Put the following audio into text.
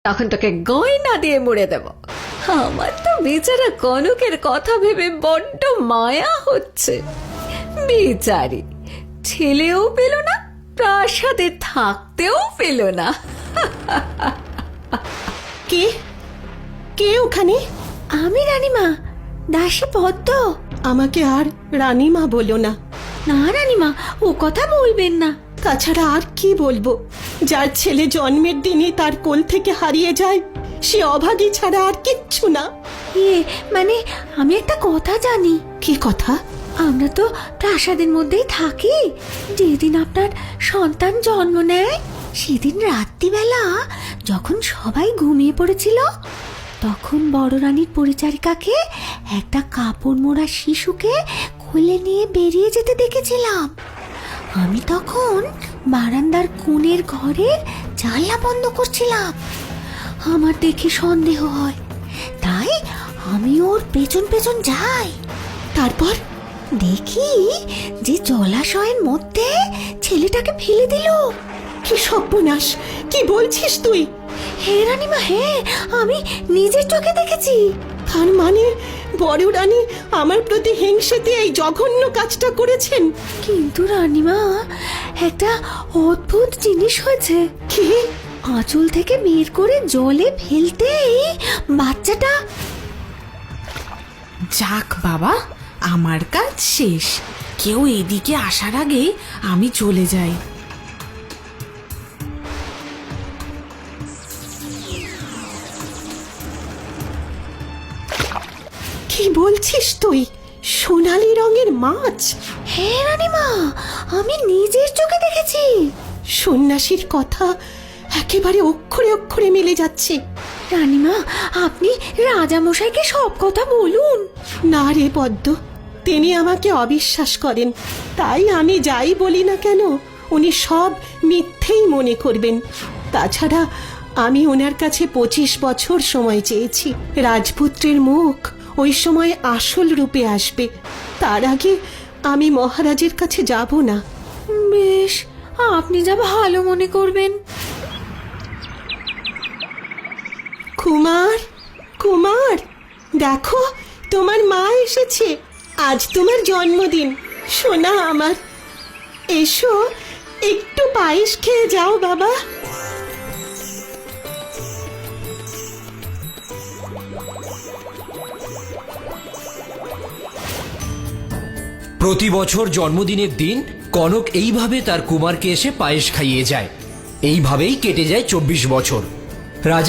তখন তোকে গয়না দিয়ে মুড়ে দেব। আমার তো বেচারা কনকের কথা ভেবে বড্ড মায়া হচ্ছে। বেচারি ছেলেও পেল না, প্রাসাদে থাকতেও পেল না। কে কে ওখানে? আমি রানীমা, দাসী পদ্ম। আমাকে আর রানীমা বলো না। না রানীমা, ও কথা বলবেন না। তাছাড়া আর কি বলবো? যার ছেলে জন্মের দিনই তার কোল থেকে হারিয়ে যায়, সে অভাগী ছাড়া আর কিচ্ছু না। মানে আমি একটা কথা জানি। কি কথা? আমরা তো প্রাসাদের মধ্যেই থাকি। যেদিন আপনার সন্তান জন্ম নেয় সেদিন রাত্রিবেলা যখন সবাই ঘুমিয়ে পড়েছিল, তখন বড় রানীর পরিচারিকাকে একটা কাপড় মোড়া শিশুকে কোলে নিয়ে বেরিয়ে যেতে দেখেছিলাম। আমি তখন বারান্দার কোণের ঘরের জানলা বন্ধ করছিলাম। আমার দেখে সন্দেহ হয়, তাই আমি ওর পেছন পেছন যাই। তারপর দেখি যে জলাশয়ের মধ্যে ছেলেটাকে ফেলে দিল। কি সর্বনাশ! কি বলছিস তুই? হে রানীমা, হ্যাঁ, আমি নিজের চোখে দেখেছি। তার মানে বড় রানী আমার প্রতি হিংসেতে এই জঘন্য কাজটা করেছেন? কিন্তু রানীমা, একটা অদ্ভুত জিনিস হয়েছে। কি? আঁচল থেকে বের করে জলে ফেলতেই বাচ্চাটা। যাক বাবা, আমার কাজ শেষ। কেউ এদিকে আসার আগে আমি চলে যাই। কি বলছিস তুই? সোনালী রঙের মাছ? হ্যাঁ রানীমা, আমি নিজের চোখে দেখেছি। সন্ন্যাসীর কথা একেবারে অক্ষরে অক্ষরে মিলে যাচ্ছে। রানীমা, আপনি রাজামশাইকে সব কথা বলুন। না রে পদ্ম, তিনি আমাকে অবিশ্বাস করেন। তাই আমি যাই বলি না কেন, উনি সব মিথ্যেই মনে করবেন। তাছাড়া আমি ওনার কাছে 25 বছর সময় চেয়েছি। রাজপুত্রের মুখ ওই সময় আসল রূপে আসবে। তার আগে আমি মহারাজের কাছে যাব না। বেশ, আপনি যা ভালো মনে করবেন। কুমার, কুমার, দেখো তোমার মা এসেছে। আজ তোমার জন্মদিন। সোনা আমার, এসো, একটু পায়েস খেয়ে যাও বাবা। প্রতি বছর জন্মদিনের দিন কনক এইভাবে তার কুমারকে এসে পায়েস খাইয়ে যায়। এইভাবেই কেটে যায় 24 বছর। রাজা